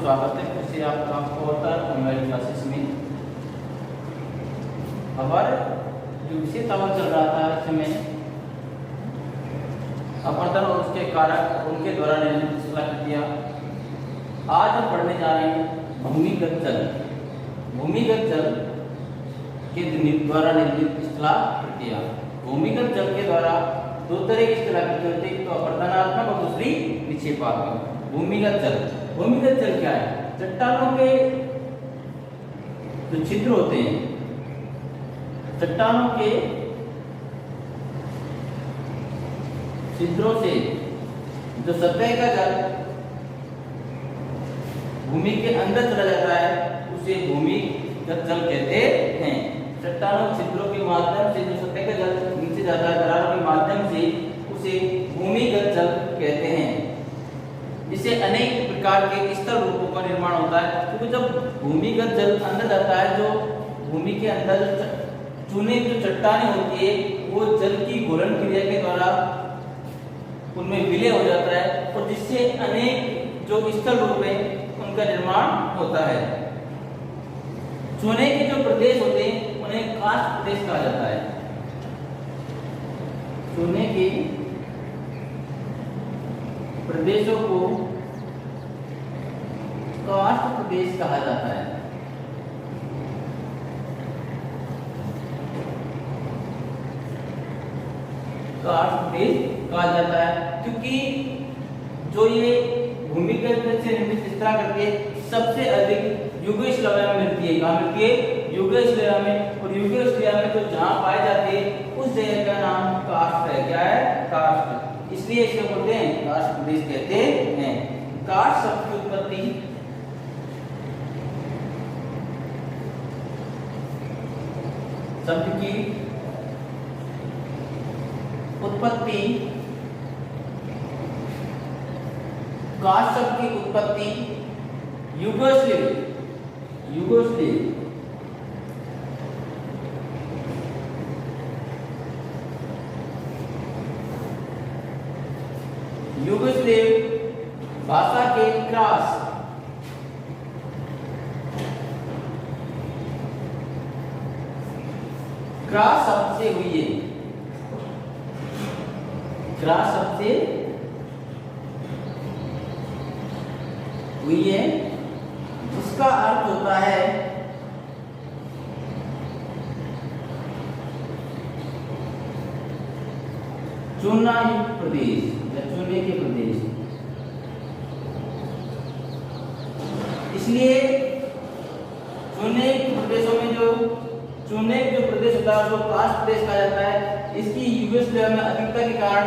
स्वागत है फिर से आपका पोर्टल ऑनलाइन क्लासेस में। हमारे जो विषय चल रहा था इसमें अपरदन और उसके कारक उनके द्वारा निर्मित स्थलाकृतियां। आज हम पढ़ने जा रहे हैं भूमिगत जल। भूमिगत जल के द्वारा निर्मित स्थलाकृतियां। भूमिगत जल के द्वारा दो तरह की स्थलाकृति होती है, तो अपरदनात्मक और दूसरी निक्षेपात्मक। भूमिगत जल, भूमिगत जल क्या है? चट्टानों के जो छिद्र होते हैं, चट्टानों के छिद्रों से जो सतह का जल भूमि के अंदर चला जाता है उसे भूमिगत जल कहते हैं। चट्टानों छिद्रों के माध्यम से जो सतह का जल नीचे जाता है दरारों के माध्यम से उसे भूमिगत जल कहते हैं। जिससे अनेक प्रकार के स्थल रूपों का निर्माण होता है, क्योंकि जब भूमिगत जल अंदर जाता है, जो भूमि के अंदर चूने की जो चट्टानें होती है वो जल की घूर्णन क्रिया के द्वारा उनमें विलय हो जाता है और जिससे अनेक जो स्थल रूप है उनका निर्माण होता है। चूने के जो प्रदेश होते हैं उन्हें काष्ठ प्रदेश कहा जाता है। चूने के प्रदेशों को काष्ठ प्रदेश कहा जाता है। काष्ठ प्रदेश कहा जाता है क्योंकि जो ये भूमिगत जल से निर्मित स्थलाकृति सबसे अधिक युगोस्लाविया में मिलती है। कहाँ मिलती है? युगोस्लाविया में। और युगोस्लाविया में तो जहाँ पाई जाती है उस जगह का नाम काष्ठ है। क्या है? काष्ठ। इसलिए इसे बोलते हैं काष्ठ प्रदेश कहते हैं। काष्ठ शब्द की उत्पत्ति काष्ठ शब्द की उत्पत्ति युगोस्लाव भाषा के क्रास शब्द से हुई है। क्रास शब्द से हुई है जिसका अर्थ होता है चूना युक्त प्रदेश या चूने के प्रदेश। इसलिए चूने प्रदेशों में चूने जो प्रदेश होता है उसको काष्ठ प्रदेश कहा जाता है। इसकी युगोस्लाविया में अधिकता के कारण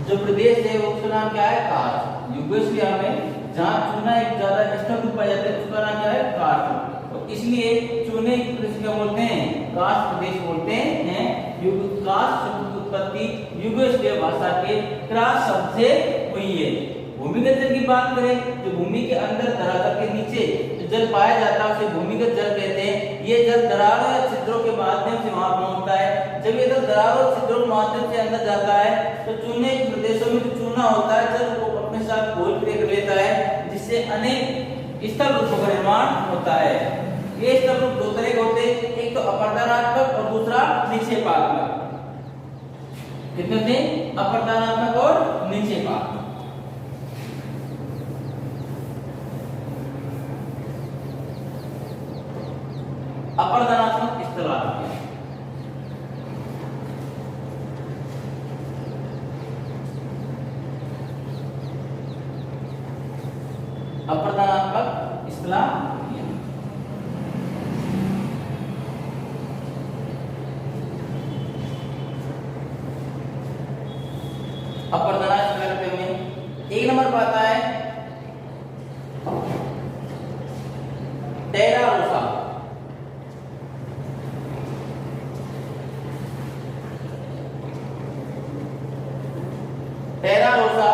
जो प्रदेश है वो उसका नाम क्या है? काष्ठ। युगोस्लाविया में जहाँ चूना एक ज्यादा स्थल रूप पाया जाता है उसका नाम क्या है? काष्ठ। तो इसलिए चूने प्रदेश क्या बोलते हैं? काष्ठ प्रदेश बोलते हैं। काष्ठ शब्द की उत्पत्ति युगोस्लाविया भाषा के क्रास शब्द से हुई है। भूमिगत जल की बात करें तो भूमि के अंदर धरातल के नीचे जो जल पाया जाता है उसे भूमिगत जल कहते हैं। ये जल दरारों या छिद्रों के माध्यम से वहां पहुंचता है। जब ये जल दरारों और छिद्रों के माध्यम से अंदर जाता है तो चूने के प्रदेशों में जो चूना होता है जल को अपने साथ घोल कर लेता है, जिससे अनेक स्थल रूपों का निर्माण होता है। ये स्थल रूप दो तरह के होते हैं, एक तो अपरदनात्मक और दूसरा निक्षेपात्मक। कितने होते हैं? अपरदनात्मक और निक्षेपात्मक। अपरदनात्मक स्थलाकृतियां। अपरदनात्मक स्थलाकृतियां अपरदनात्मक स्थलाकृतियों में एक नंबर पर आता है टेरा रोसा। टेरा रोसा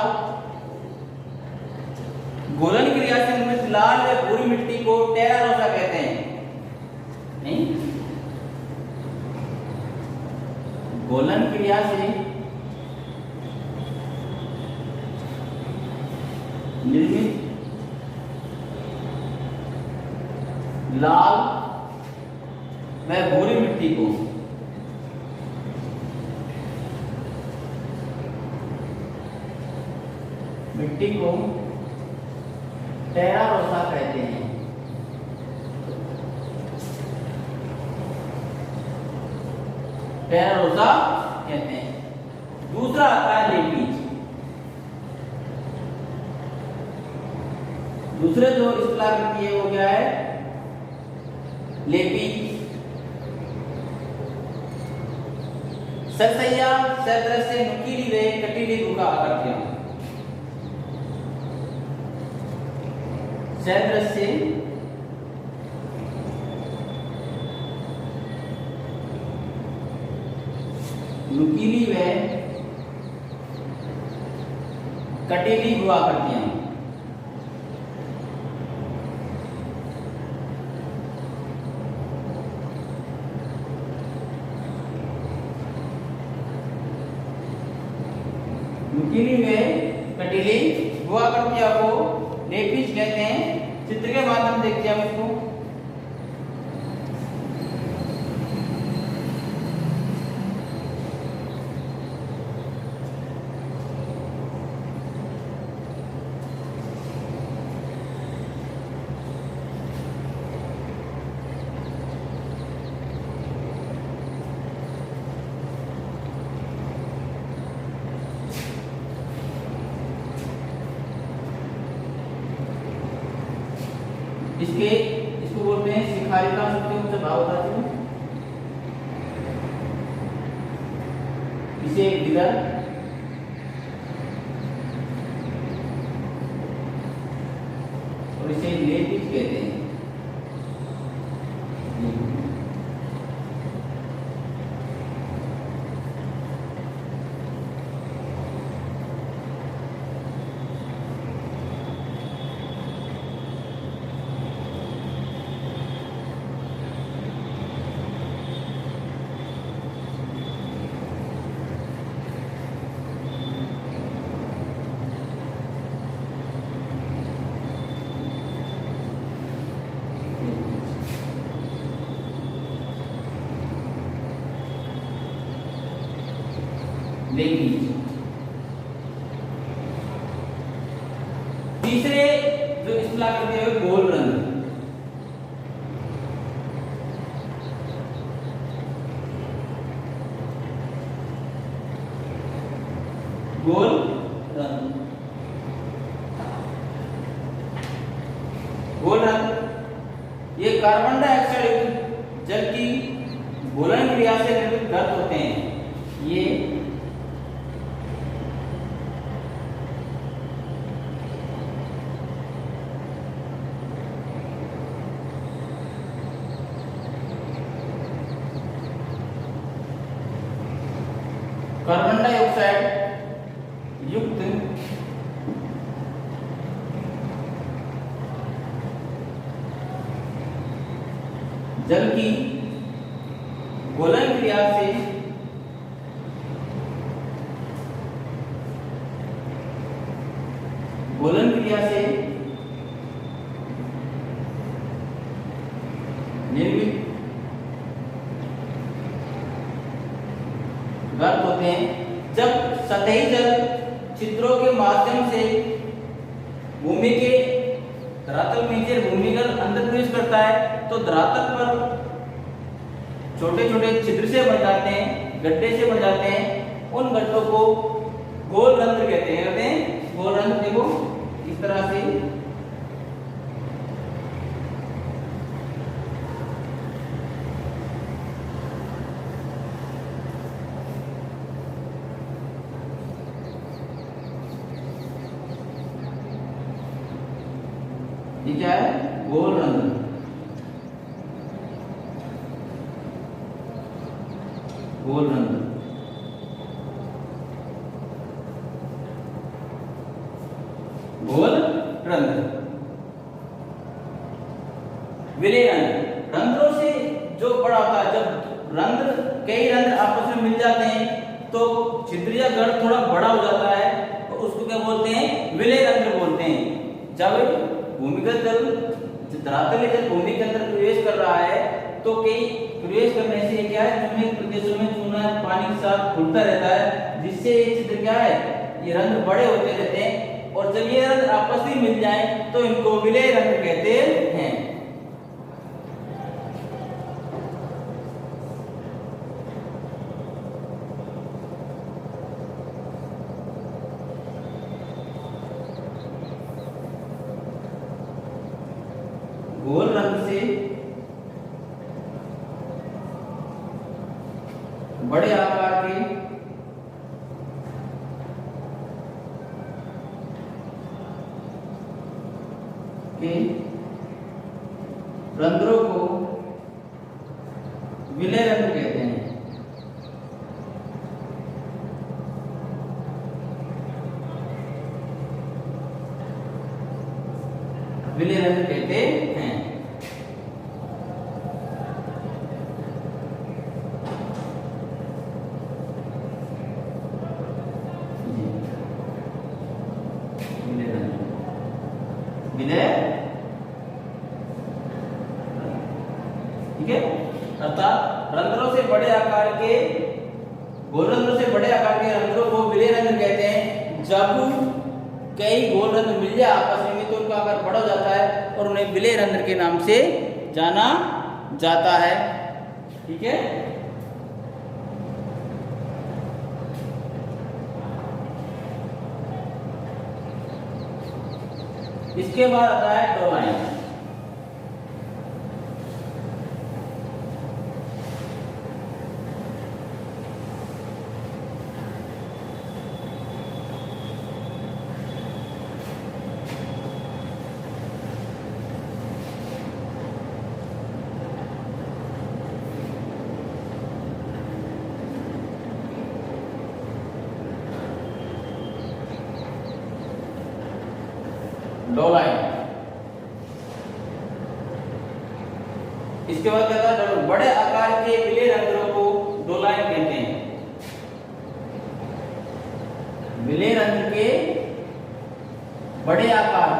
घूर्णन क्रिया से निर्मित लाल या भूरी मिट्टी को टेरा रोसा कहते हैं। नहीं, घूर्णन क्रिया से निर्मित लाल व भूरी मिट्टी को टेरा रोसा कहते हैं। टेरा रोसा कहते हैं। दूसरा आता है लेपीज। दूसरे जो इस्तेलाह करती है वो क्या है? लेपीज। सरसैया सरदृश्य नुकीली व कटीली गुहा आकृतियां। सरदृश्य नुकीली व कटीली हुआ करती हैं। नुकीली व कटीली हुआ करतियां को लेपीज कहते हैं। चित्र के माध्यम से देखते हैं हम इसको। इसको बोलते हैं शिखारिका सबसे ऊंचा भाव होता है। इसे विदर और इसे लेपीज कहते हैं। लेपीज। तीसरे जो इस्तेलाह करते हैं गोल रंग। गोल रंग। गोल रंग ये कार्बन डाइऑक्साइड युक्त जल की घुलनशील क्रिया से निर्मित घट होते हैं। ये कार्बन डाइऑक्साइड युक्त जल की घुलन क्रिया से निर्मित गर्त होते हैं। जब सतही जल छिद्रों के माध्यम से भूमि के धरातल में नीचे भूमिगत अंदर प्रवेश करता है तो धरातल पर छोटे छोटे छिद्र से बन जाते हैं, गड्ढे से बन जाते हैं। उन गड्ढों को गोल रंध्र कहते हैं। गोल रंध्र देखो इस तरह से ये क्या है? गोल रंध्र। गोल रंध्र गोल रंध्र। विलय रंध्र रंध्रों से जो बड़ा होता है। जब रंध्र कई रंध्र आपस में मिल जाते हैं तो छिद्र या गढ़ थोड़ा बड़ा हो जाता है तो उसको क्या बोलते हैं? विलय रंध्र बोलते हैं। जब भूमिगत जल धरातलीय जल भूमि के अंदर प्रवेश कर रहा है तो कई प्रवेश करने से क्या है, चुनित प्रदेशों में चूना पानी के साथ घुलता रहता है, जिससे ये छिद्र क्या है, ये रंध्र बड़े होते रहते हैं, और जब ये रंध्र आपस में मिल जाए तो इनको विलय रंध्र कहते हैं। गोल रंध्र से बड़े आकार के रंध्रों को विलय रंध्र कहते हैं। विलय रंध्र कहते हैं। ठीक है, अर्थात रंध्रों से बड़े आकार के गोल रंध्रों से बड़े आकार के रंध्रों को विलय रंध्र कहते हैं। जब कई गोल रंध्र मिल जाए आपस में तो उनका आकार बड़ा हो जाता है और उन्हें विलय रंध्र के नाम से जाना जाता है। ठीक है, इसके बाद आता है डोलाइन। डोलाइन, इसके बाद कहता है बड़े आकार के विलय रंध्रों को डोलाइन कहते हैं। विलय रंध्र के बड़े आकार के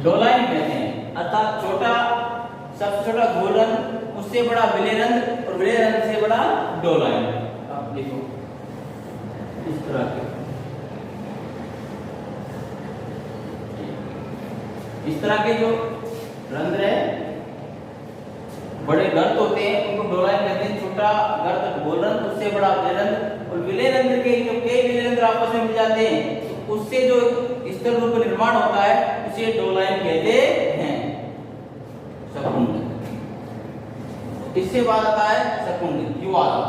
डोलाइन कहते हैं। अर्थात छोटा, सबसे छोटा गोल रंध्र, उससे बड़ा विलय रंध्र और विलय रंध्र से बड़ा डोलाइन। आप देखो इस तरह के, इस तरह के जो रंध्र है, बड़े गर्त होते हैं उनको डोलाइन कहते हैं। छोटा गर्त गोल रंध्र, उससे बड़ा विलय रंध्र, और विलय रंध्र के जो कई विलय रंध्र आपस में मिल जाते हैं तो उससे जो स्थल रूप निर्माण होता है उसे डोलाइन कहते हैं। सकुंड, इससे बाद आता है सकुंड, युवाला।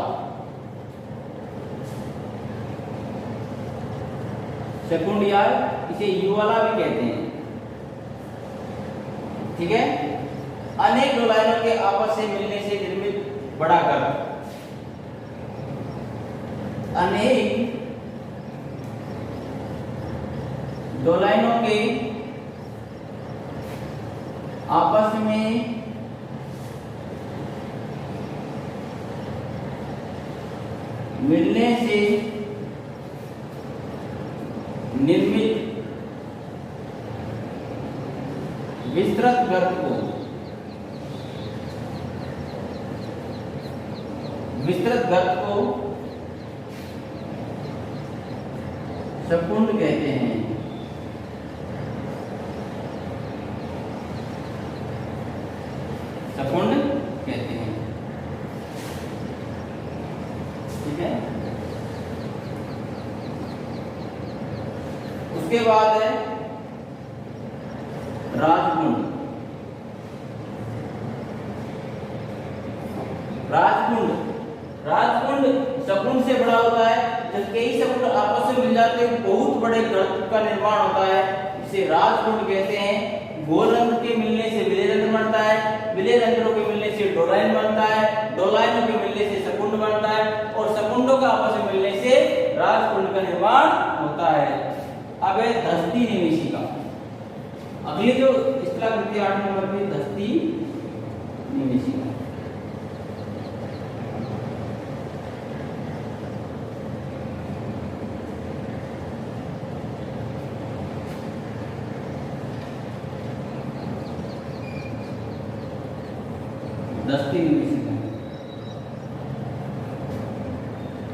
सकुंड या इसे युवाला भी कहते हैं। ठीक है, अनेक डोलाइनों के आपस से मिलने से निर्मित बड़ा गर्त। अनेक डोलाइनों के आपस में मिलने से निर्मित विस्तृत गर्त को सकुंड कहते हैं। सकुंड कहते हैं। ठीक है, उसके बाद है राजकुंड। राजकुंड सकुंड से बड़ा होता है। जब कई सकुंड आपस में मिल जाते हैं बहुत बड़े गर्त का निर्माण होता है, इसे राजकुंड कहते हैं। गोल रंध्र के मिलने से विलय रंध्र बनता है, विलय रंध्रों के मिलने से डोलाइन बनता है, डोलाइनों के मिलने से सकुंड बनता है, और सकुंडों का आपस में मिलने से राजकुंड का निर्माण होता है। अब है धस्ती निवेशिका। अगली जो स्थलाकृति 8 नंबर पे दस्ती निवेशिका। दस्ती निवेशिका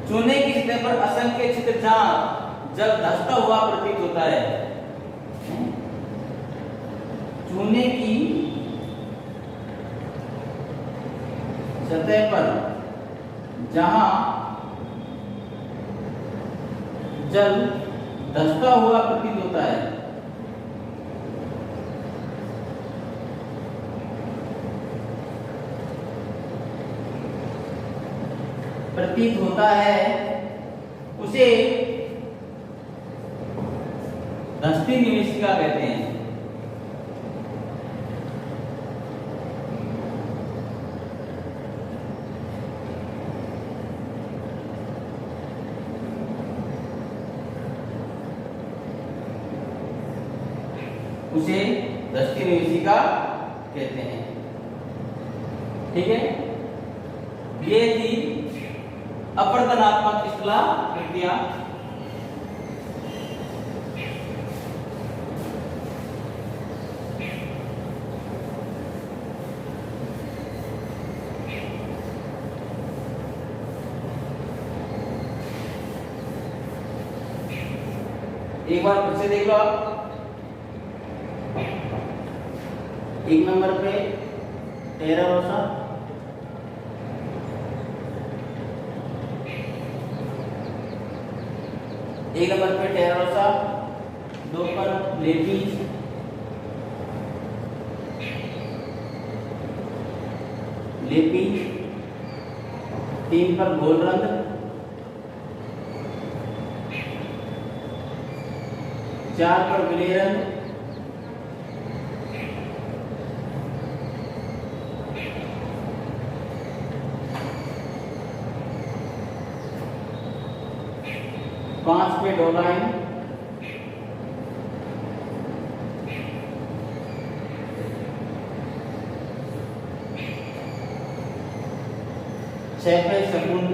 चूने की सतह पर असंख्य छिद्र जहां जल धंसता हुआ प्रतीत होता है। चूने की सतह पर जहां जल धंसता हुआ प्रतीत होता है, उसे दस्ती निवेशिका कहते हैं। उसे दस्ती निवेशिका कहते हैं। ठीक है, ये थी अपवर्तनात्मक स्थलाकृतियां। एक बार फिर से देख लो आप। 1 नंबर पे टेरारोसा, 1 नंबर पे टेरारोसा, 2 पर लेपी, 3 पर गोलरंध्र, 4 पर विलयरंध्र, 5 पे डोलाइन, 6 पे शकुंड,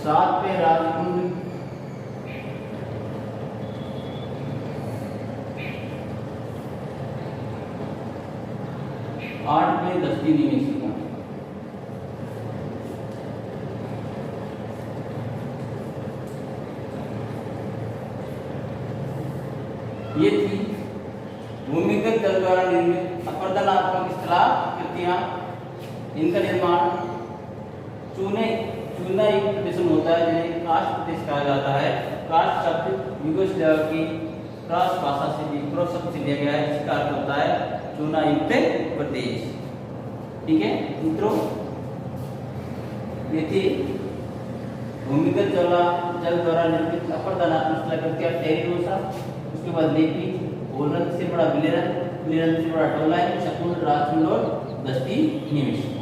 7 पे राजकुंड, 8 पे दस्ती निवेशिका। ये थी भूमिगत जल द्वारा निर्मित अपवर्तनात्मक स्थलाकृतियां। इनका निर्माण चूना युक्त प्रदेश में होता है, जिन्हें कार्स्ट प्रदेश कहा जाता है। कार्स्ट शब्द यूगोस्लाविया की क्रॉस भाषा से क्रॉस शब्द से लिया गया है, जिसका अर्थ होता है चूना युक्त प्रदेश। ठीक है मित्रों, ये थी भूमिगत जल द्वारा निर्मित अपवर्तनात्मक स्थलाकृतियां टेरारोसा, उसके बाद लेपी, गोलरंध्र से बड़ा विलयरंध्र, विलयरंध्र से बड़ा डोलाइन, शकुंड, राजकुंड और दस्ती निवेशिका।